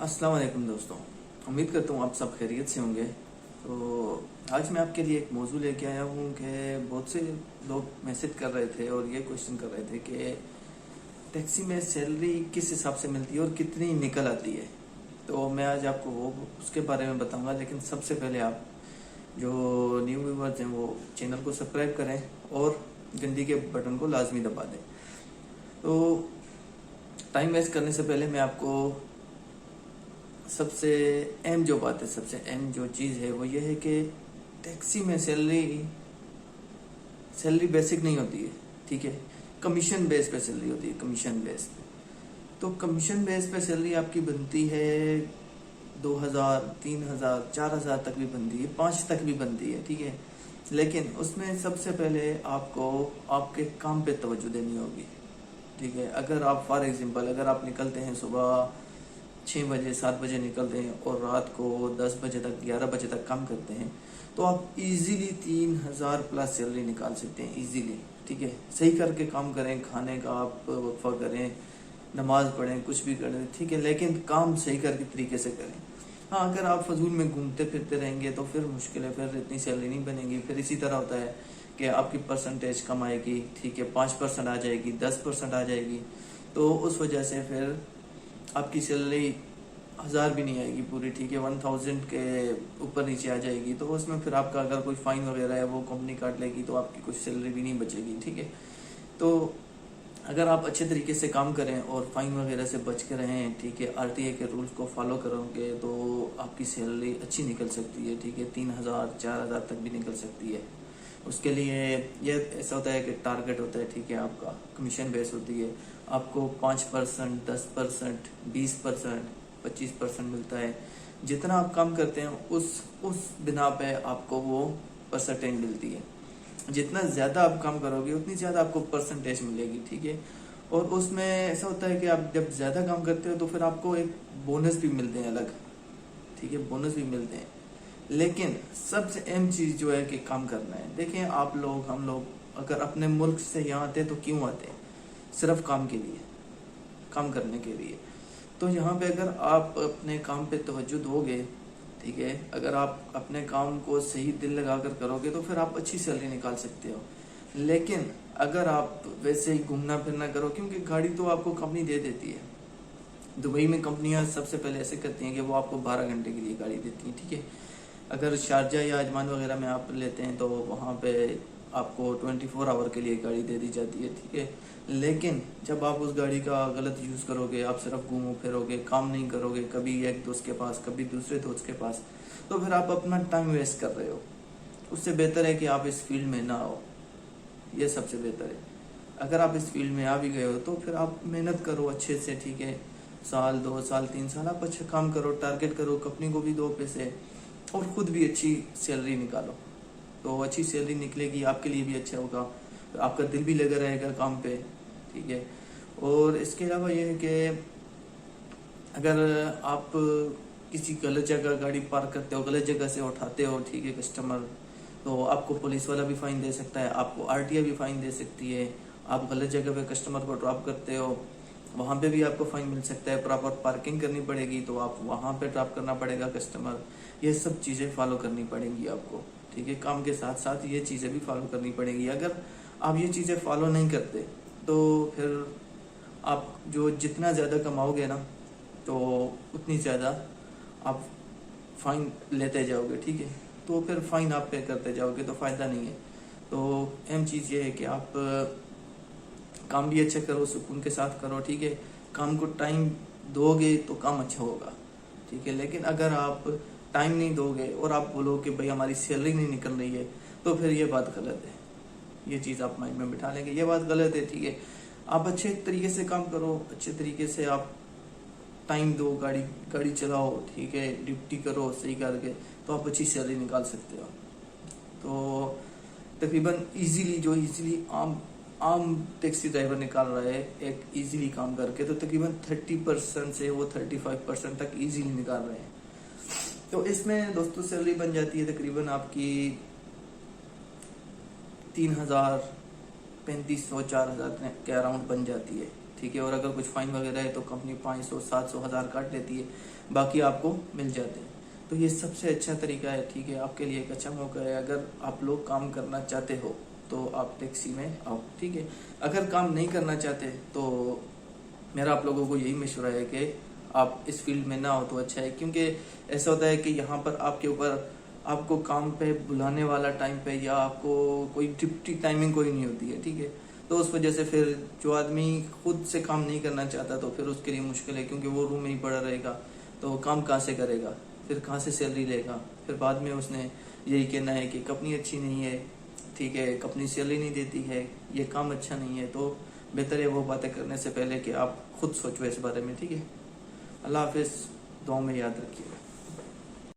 अस्सलाम वालेकुम दोस्तों, उम्मीद करता हूँ आप सब खैरियत से होंगे। तो आज मैं आपके लिए एक मौजू लेके आया हूँ कि बहुत से लोग मैसेज कर रहे थे और ये क्वेश्चन कर रहे थे कि टैक्सी में सैलरी किस हिसाब से मिलती है और कितनी निकल आती है। तो मैं आज आपको वो उसके बारे में बताऊंगा, लेकिन सबसे पहले आप जो न्यू व्यूवर्स हैं वो चैनल को सब्सक्राइब करें और घंटी के बटन को लाजमी दबा दें। तो टाइम वेस्ट करने से पहले मैं आपको सबसे अहम जो बात है, सबसे अहम जो चीज़ है वो ये है कि टैक्सी में सैलरी बेसिक नहीं होती है, ठीक है। कमीशन बेस पे सैलरी होती है, कमीशन बेस पे। तो कमीशन बेस पे सैलरी आपकी बनती है 2000, 3000, 4000 तक भी बनती है, 5 तक भी बनती है, ठीक है। लेकिन उसमें सबसे पहले आपको आपके काम पे तवज्जो देनी होगी, ठीक है। अगर आप फॉर एग्जांपल अगर आप निकलते हैं सुबह 6 बजे 7 बजे निकलते हैं और रात को 10 बजे तक 11 बजे तक काम करते हैं, तो आप इजीली 3000 प्लस सैलरी निकाल सकते हैं, इजीली, ठीक है। सही करके काम करें, खाने का आप वक्फा करें, नमाज पढ़ें, कुछ भी करें, ठीक है, लेकिन काम सही करके तरीके से करें। हाँ, अगर आप फजूल में घूमते फिरते रहेंगे तो फिर मुश्किल है, फिर इतनी सैलरी नहीं बनेगी। फिर इसी तरह होता है कि आपकी परसेंटेज कम आएगी, ठीक है, 5% आ जाएगी, 10% आ जाएगी, तो उस वजह से फिर आपकी सैलरी 1000 भी नहीं आएगी पूरी, ठीक है, 1000 के ऊपर नीचे आ जाएगी। तो उसमें फिर आपका अगर कोई फाइन वगैरह है वो कंपनी काट लेगी, तो आपकी कुछ सैलरी भी नहीं बचेगी, ठीक है। तो अगर आप अच्छे तरीके से काम करें और फाइन वगैरह से बच के रहें, ठीक है, आरटीए के रूल्स को फॉलो करोगे तो आपकी सैलरी अच्छी निकल सकती है, ठीक है, 3000 4000 तक भी निकल सकती है। उसके लिए ये ऐसा होता है कि टारगेट होता है, ठीक है, आपका कमीशन बेस होती है, आपको 5%, 10%, 20%, 25% मिलता है। जितना आप काम करते हैं उस बिना पे आपको वो परसेंटेज मिलती है। जितना ज़्यादा आप काम करोगे उतनी ज़्यादा आपको परसेंटेज मिलेगी, ठीक है। और उसमें ऐसा होता है कि आप जब ज़्यादा काम करते हो तो फिर आपको एक बोनस भी मिलते हैं अलग, ठीक है, बोनस भी मिलते हैं। लेकिन सबसे अहम चीज़ जो है कि काम करना है। देखें, आप लोग हम लोग अगर अपने मुल्क से यहाँ आते हैं तो क्यों आते हैं? सिर्फ काम के लिए, काम करने के लिए। तो यहाँ पे अगर आप अपने काम पे तवज्जो दोगे, ठीक है, अगर आप अपने काम को सही दिल लगाकर करोगे तो फिर आप अच्छी सैलरी निकाल सकते हो। लेकिन अगर आप वैसे ही घूमना फिरना करो, क्योंकि गाड़ी तो आपको कंपनी दे देती है। दुबई में कंपनियां सबसे पहले ऐसे करती हैं कि वो आपको 12 घंटे के लिए गाड़ी देती हैं, ठीक है। अगर शारजा या अजमान वगैरह में आप लेते हैं तो वहाँ पे आपको 24 आवर के लिए गाड़ी दे दी जाती है, ठीक है। लेकिन जब आप उस गाड़ी का गलत यूज़ करोगे, आप सिर्फ घूमो फिरोगे, काम नहीं करोगे, कभी एक दोस्त के पास, कभी दूसरे दोस्त के पास, तो फिर आप अपना टाइम वेस्ट कर रहे हो। उससे बेहतर है कि आप इस फील्ड में ना आओ, ये सबसे बेहतर है। अगर आप इस फील्ड में आ भी गए हो तो फिर आप मेहनत करो अच्छे से, ठीक है, साल 2 साल 3 साल आप अच्छा काम करो, टारगेट करो, कंपनी को भी दो पैसे और खुद भी अच्छी सैलरी निकालो। तो अच्छी सैलरी निकलेगी, आपके लिए भी अच्छा होगा, आपका दिल भी लगा रहेगा काम पे, ठीक है। और इसके अलावा ये है कि अगर आप किसी गलत जगह गाड़ी पार्क करते हो, गलत जगह से उठाते हो, ठीक है, कस्टमर, तो आपको पुलिस वाला भी फाइन दे सकता है, आपको आरटीए भी फाइन दे सकती है। आप गलत जगह पे कस्टमर को ड्रॉप करते हो, वहाँ पे भी आपको फाइन मिल सकता है। प्रॉपर पार्किंग करनी पड़ेगी तो आप वहाँ पे ड्रॉप करना पड़ेगा कस्टमर। ये सब चीज़ें फॉलो करनी पड़ेंगी आपको, ठीक है। काम के साथ साथ ये चीज़ें भी फॉलो करनी पड़ेगी। अगर आप ये चीज़ें फॉलो नहीं करते तो फिर आप जो जितना ज़्यादा कमाओगे ना, तो उतनी ज़्यादा आप फाइन लेते जाओगे, ठीक है। तो फिर फाइन आप पे करते जाओगे तो फ़ायदा नहीं है। तो अहम चीज़ ये है कि आप काम भी अच्छा करो, सुकून के साथ करो, ठीक है। काम को टाइम दोगे तो काम अच्छा होगा, ठीक है। लेकिन अगर आप टाइम नहीं दोगे और आप बोलो कि भाई हमारी सैलरी नहीं निकल रही है, तो फिर ये बात गलत है। ये चीज़ आप माइंड में बिठा लेंगे, ये बात गलत है, ठीक है। आप अच्छे तरीके से काम करो, अच्छे तरीके से आप टाइम दो, गाड़ी चलाओ, ठीक है, ड्यूटी करो सही करके, तो आप अच्छी सैलरी निकाल सकते हो। तो तकरीबन इजीली आम टैक्सी ड्राइवर निकाल रहा है एक इजीली काम करके, तो तकरीबन 30% से वो 35% तक इजीली निकाल रहे हैं। तो इसमें दोस्तों सैलरी बन जाती है तकरीबन आपकी 3000, 3500, 4000 के अराउंड बन जाती है, ٹھیک ہے. اور اگر کچھ فائن وغیرہ ہے تو کمپنی 500 700 1000 کاٹ لیتی ہے, باقی آپ کو مل جاتے ہیں. تو یہ سب سے اچھا طریقہ ہے, ٹھیک ہے, آپ کے لیے ایک اچھا موقع ہے. اگر آپ لوگ کام کرنا چاہتے ہو تو آپ ٹیکسی میں آؤ, ٹھیک ہے. اگر کام نہیں کرنا چاہتے تو میرا آپ لوگوں کو یہی مشورہ ہے کہ آپ اس فیلڈ میں نہ ہو تو اچھا ہے, کیونکہ ایسا ہوتا ہے کہ یہاں پر آپ کے اوپر آپ کو کام پہ بلانے والا ٹائم پہ یا آپ کو کوئی ڈپٹی ٹائمنگ کوئی نہیں ہوتی ہے, ٹھیک ہے. تو اس وجہ سے پھر جو آدمی خود سے کام نہیں کرنا چاہتا تو پھر اس کے لیے مشکل ہے, کیونکہ وہ روم میں ہی پڑا رہے گا تو کام کہاں سے کرے گا, پھر کہاں سے سیلری لے گا. پھر بعد میں اس نے یہی کہنا ہے کہ کمپنی اچھی نہیں ہے, ٹھیک ہے, کمپنی سیلری نہیں دیتی ہے, یہ کام اچھا نہیں ہے. تو بہتر ہے وہ باتیں کرنے سے پہلے کہ آپ خود سوچو اس بارے میں, ٹھیک ہے. اللہ حافظ, دعاؤں میں یاد رکھیے.